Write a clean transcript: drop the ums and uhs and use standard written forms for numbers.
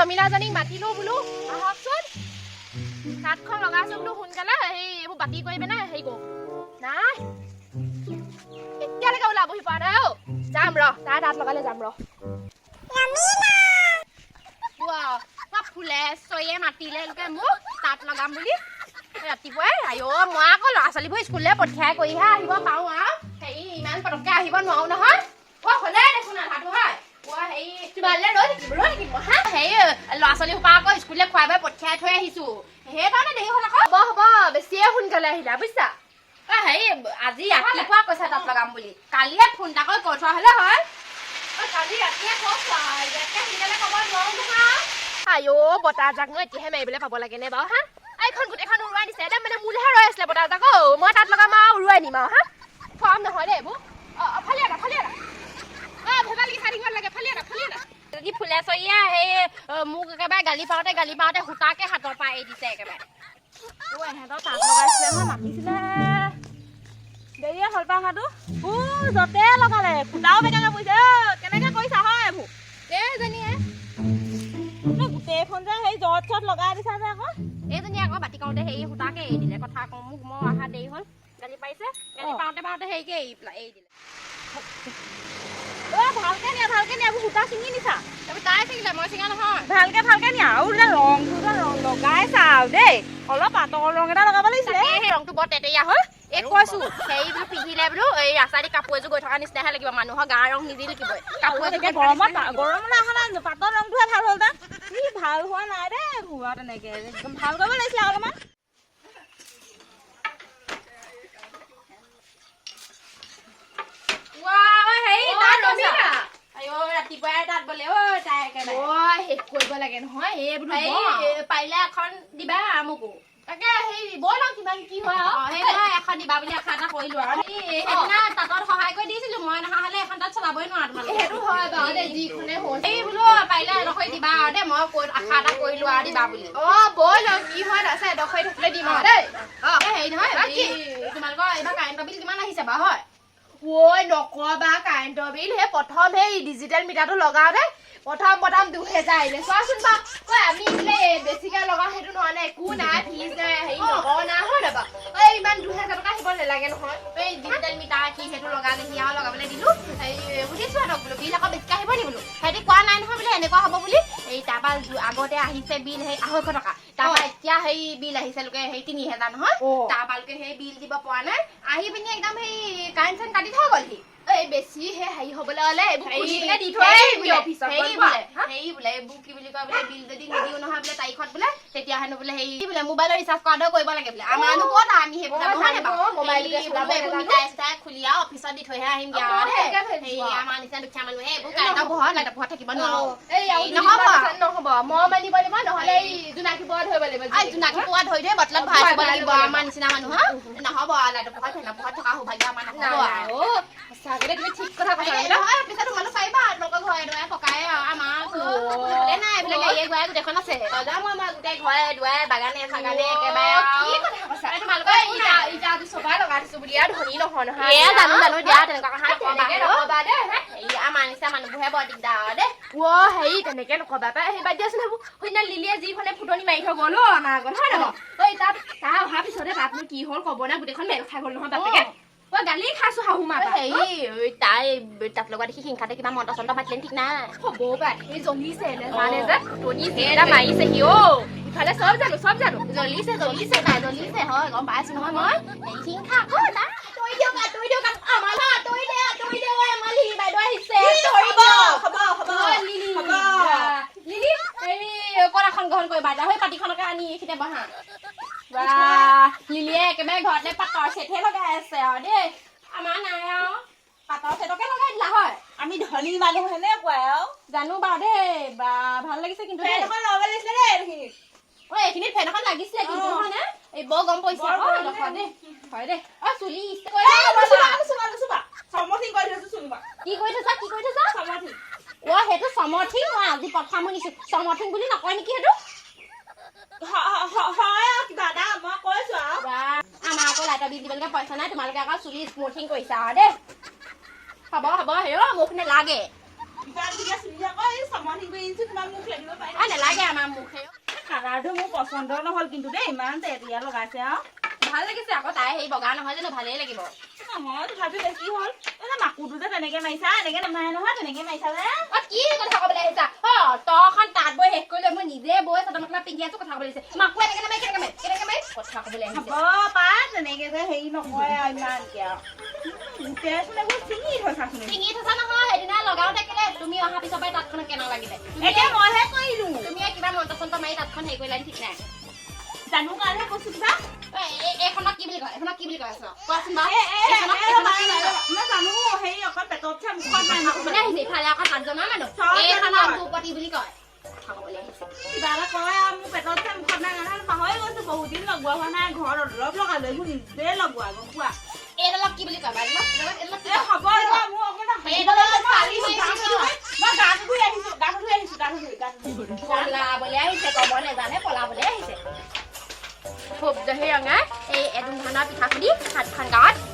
ৰমিলাজনীক মাতিলো বোলো আহকচোন তাঁতখন লগাইছো বোলো সোনকালে সেই এইবোৰ বাতি কৰিবে নাই হেৰি কৰো নাই এতিয়ালৈকে ওলাবহি পৰা নাই অ যাম ৰ তাই তাঁত লগালে যাম ৰ ফুলে চয়ে মাতিলে লোকে মোক তাঁত লগাম বুলি ৰাতিপুৱাই আইঅ মই আকৌ ল'ৰা ছোৱালীবোৰ স্কুললৈ পঠিয়াই কৰিহে আহিব পাৰো আৰু হেৰি ইমান পটককৈ আহিব নোৱাৰো নহয় হ'লে দেখোন আধাটো হয় হেৰি তোমালে ৰৈ থাকিব হা হেৰি ল'ৰা ছোৱালী সোপা আকৌ স্কুললৈ খুৱাই বাই পঠিয়াই থৈ আহিছো সেইকাৰণে দেৰি হ'ল আকৌ হ'ব বেছিয়ে সোনকালে আহিলা বুজিছা হেৰি আজি ৰাতিপুৱা কৈছা তাঁত লগাম বুলি কালিয়ে ফোন এটা কৰি কৈ থোৱা হ'লে হয় কালি ৰাতিয়ে কৈছা ইয়াতকৈ সোনকালে ক'ব নোৱাৰো নহয় আইঅ বতাহ জাক মই এতিয়াহে মাৰিবলৈ পাব লাগে নে বাৰু হা এইখন গোটেইখন উৰুৱাই দিছে একদম মানে মোলৈহে ৰৈ আছিলে বতাহ জাক মই তাত লগাম আৰু উৰুৱাই নিম আৰু হা খোৱাম নহয় দেই এইবোৰ ফালি এটা ভেবালি খাই থাকিব লাগে ফালি এটা যদি ফুলে চৰিয়া সেই মোক একেবাৰে গালি পাওঁতে সূতাকে হাতৰ পৰা এৰি দিছে একেবাৰে এহেঁতৰ তাঁত লগাইছিলে নহয় মাতিছিলে দেৰিয়ে হ'ল পা অহাটো য'তে লগালে সূতাও বেকাকে পৰিছে কেনেকে কৰিছা হয় এইবোৰ এইজনীয়ে গোটেইখন যে সেই জত চত লগাই দিছা যে আকৌ এইজনীয়ে আকৌ বাতি কৰোঁতে হেৰি সূতাকে এৰি দিলে কথা কওঁ মোক মই অহা দেৰি হ'ল গালি পাৰিছে গালি পাওঁতে হেৰিকে এৰি দিলে ভালকে নিয়া এইবোৰ সূতা ছিঙি নিছা তাৰপৰা তাই ছিঙিলে মই ছিঙা নহয় ভালকে নিয়া আৰু ৰংটো ৰং লগাইছা আৰু দেই অলপ পাতল ৰং এটা লগাব লাগিছিলে সেই ৰংটো বৰ তেতেয়া হ'ল এই কৈছো সেই বোলো পিন্ধিলে বোলো এই ৰাস্তাদি কাপোৰ এযোৰ গৈ থকা নিচিনাহে লাগিব মানুহৰ গাৰ ৰং নিজে লিখিবই কাপোৰ এযোৰ গৰমত অহা নাই পাতল ৰংটোহে ভাল হ'ল দা ভাল হোৱা নাই দেই হোৱা তেনেকে একদম ভাল কৰিব লাগিছিলে অলপমান ৰাতিপুৱাই তাত বোলে তাই একেবাৰে শেষ কৰিব লাগে নহয় এই বোলো পাৰিলে এখন দিবা মোকো তাকে সেই বৈ লওঁ কিমান কি হয় সেই এখন দিবা বুলি আশা এটা কৰিলো আৰু সেইদিনা তাঁতত সহায় কৰি দিছিলো মই নহা হলে এখন তাত চলাবই নোৱাৰো তোমালোকে সেইটো হয় বাৰু দেই যিখনে হ'ল এই বোলো পাৰিলে এডোখৰ দিবা আৰু দেই মই আশা এটা কৰিলো আৰু দিবা বুলি বৈ লওঁ কি হয় আছে এডোখৰ থাকিলে দিম আৰু দেই হেৰি নহয় তোমালোকৰ এইবাৰ কাৰেণ্টৰ বিল কিমান আহিছে বাৰু হয় নকবা কাৰেণ্টৰ বিল সেই প্ৰথম সেই ডিজিটেল মিটাৰটো লগাওঁতে প্ৰথম 2000 আহিলে চোৱাচোন বা আমি বোলে বেছিকে লগাওঁ সেইটো নহয় নে একো নাই ফিজ নাই হেৰি নকওঁ নাই হয় নাবা ইমান 2000 টকা আহিব নালাগে নহয় এই ডিজিটেল মিটাৰ কি সেইটো লগালে সি আৰু লগাবলৈ দিলো সুধিছো সিহঁতক বোলো বিল আকৌ বেছিকে আহিব নি বোলো সিহঁতি কোৱা নাই নহয় বোলে এনেকুৱা হ'ব বুলি এই তাৰপৰা আগতে আহিছে বিল সেই 250 টকা তাৰপৰা এতিয়া সেই বিল আহিছে লোকে সেই 3000 নহয় তাৰপৰা লোকে সেই বিল দিব পৰা নাই আহি পিনি একদম সেই কাৰেণ্ট চাৰেণ্ট কাটি থৈ গ'লহি বেছি হেৰি হ'বলৈ হ'লে কি বুলি কয় বোলে বিল যদি নিদিও নহয় বোলে তাৰিখত বোলে তেতিয়া হেনো বোলে হেৰি বোলে মোবাইলৰ ৰিচাৰ্জ কৰাটো কৰিব লাগে বোলে আমাৰনো ক'ত আমি সেইবোৰ মিটাই খুলি আৰু অফিচত দি থৈহে আহিম আমাৰ নিচিনা দুখীয়া মানুহে এইবোৰ কাৰেণ্টৰ পোহৰত থাকিব নোৱাৰো নহ'ব মই মানিব লাগিব নহ'লে জোনাকী পোৱা ধৰিব লাগিব জোনাকী পোৱা ধৰি ধৰি বটলত ভৰাই থ'ব লাগিব আমাৰ নিচিনা মানুহৰ নহ'ব লাইটৰ পোহৰত ফেনৰ পোহৰত থকা সৌভাগ্য আমাৰ নহ'ব তুমি ঠিক কথা কৈছা পিছত তোমালোক পাৰিবা তোমালোকৰ ঘৰে দুৱাৰে পকাই আমাৰ নাই এইবিলাক গাড়ীয়ে গুৱাই গোটেইখন আছে যাম আমাৰ গোটেই ঘৰে দুৱাৰে বাগানে চাগানে একেবাৰে কি কথা কৈছা তোমালোকৰ ইটাটো চবাই লগাই দিছো বুলি আৰু ধনী নহয় নহয় জানো দিয়া তেনেকুৱা কথা নকবা দেই আমাৰ নিচিনা মানুহবোৰহে বৰ দিগদাৰ দেই হেৰি তেনেকে নকবা পাই সেই বাদ দিয়াচোন সেইবোৰ সেইদিনা লিলিয়ে যিখনে ফুটনি মাৰি থৈ গ'ল আমাৰ আগত হয় নহয় তাত তাৰ অহাৰ পিছতে তাতনো কি হ'ল ক'ব না গোটেইখন মেল খাই গ'ল নহয় বাপেকে গালি খাইছো শাহু মা হেৰি তাই তাত লগা দেখি হিংসাতে কিবা মন্ত্ৰ চন্ত্ৰ মাতিলে ঠিক নাই হ'ব পাই এই জ্বলিছে নেজানে যে টনিছে এটা মাৰিছে সি ইফালে চব জানো জ্বলিছে তাই জ্বলিছে হয় গম পাইছো নহয় মই হিংসা আকৌ না তই দিয়ক আমাৰ তই দে আমাৰ লিলি বাইদেউ আহিছে লিলি হেৰি কৰাখন গ্ৰহণ কৰি বাইদেউ সেই পাতিখনকে আনি এইখিনিতে বহা লিলিয়ে একেবাৰে ঘৰতে পাতৰ চেটহে লগাই আছে আৰু দেই আমাৰ নাই আৰু পাতৰ চেটকে লগাই দিলা হয় আমি ধনী মানুহ সেনেকুৱাই আৰু জানো বাৰু দেই বা ভাল লাগিছে কিন্তু এইখিনিত ফেন এখন লাগিছিলে কিন্তু নহয় নে এই বৰ গম পৰিছে হয় দে চুলি কি কৰি থৈছা সেইটো সমৰ্থিং মই আজি প্ৰথম শুনিছো সমৰ্থিং বুলি নকয় নেকি সেইটো আমাৰ আকৌ লাইটৰ বিল দিবলৈকে পইচা নাই তোমালোকে আকৌ চুলি স্মুথিং কৰিছা আৰু দেই হ'ব মোক নালাগে নালাগে আমাৰ মুখে কালাৰটো মোৰ পচন্দ নহ'ল কিন্তু দেই ইমান তেৰিয়া লগাইছে আৰু ভাল লাগিছে আকৌ তাই সেই বগা নহয় জানো ভালেই লাগিব নহয় তথাপিও বেছি হ'ল মাকুটো যে তেনেকে মাৰিছা এনেকে নামাৰে নহয় তেনেকে মাৰিছা যে কি কথা ক'বলৈ আহিছা তখন তাঁত বৈ শেষ কৰিলে মই নিজে বৈ চাদৰ মেখেলা পিন্ধি আছো কথা ক'বলৈ আহিছে মাকো এনেকে নামাৰি কেনেকে মাৰি কথা ক'বলৈ আহিছে হ'ব পাই তেনেকে যে হেৰি নকৰে আৰু ইমানকে আৰু চিঙি থৈছা নহয় সেইদিনা লগাও থাকিলে তুমি অহা পিছৰ পৰাই তাঁতখন কেনে লাগিলে এতিয়া মইহে কৰিলো তুমি কিবা মন্ত্ৰ চন্ত্ৰ মাৰি তাঁতখন হেৰি কৰিলা ঠিক নাই জানো কাৰণে কৈছো কিবা এইখনক কি বুলি কয় কোৱাচোন বাৰু মই জানো হেৰি অকল পেটত যে মুখত মানে আহিছে ইফালে আকৌ তাঁতজনৰ মানুহ এইখনক দুপতি বুলি কয় কথা ক'বলৈ আহিছে কিবা এটা কয় আৰু মোৰ পেটত যে মুখত নাই কাৰণে পাহৰি গৈছো বহুত দিন লগোৱা হোৱা নাই ঘৰত অলপ লগালো এইবোৰ নিজে লগোৱা গম পোৱা এইডালক কি বুলি কয় বাৰু হ'ব মোৰ অকণমান মই গাটো ধুই আহিছো পলাবলৈ আহিছে ক'ব নেজানে পলাবলৈ আহিছে খুব সেই ৰঙা এই এদুম ধানৰ পিঠা খুন্দি হাতখন গাঁৱত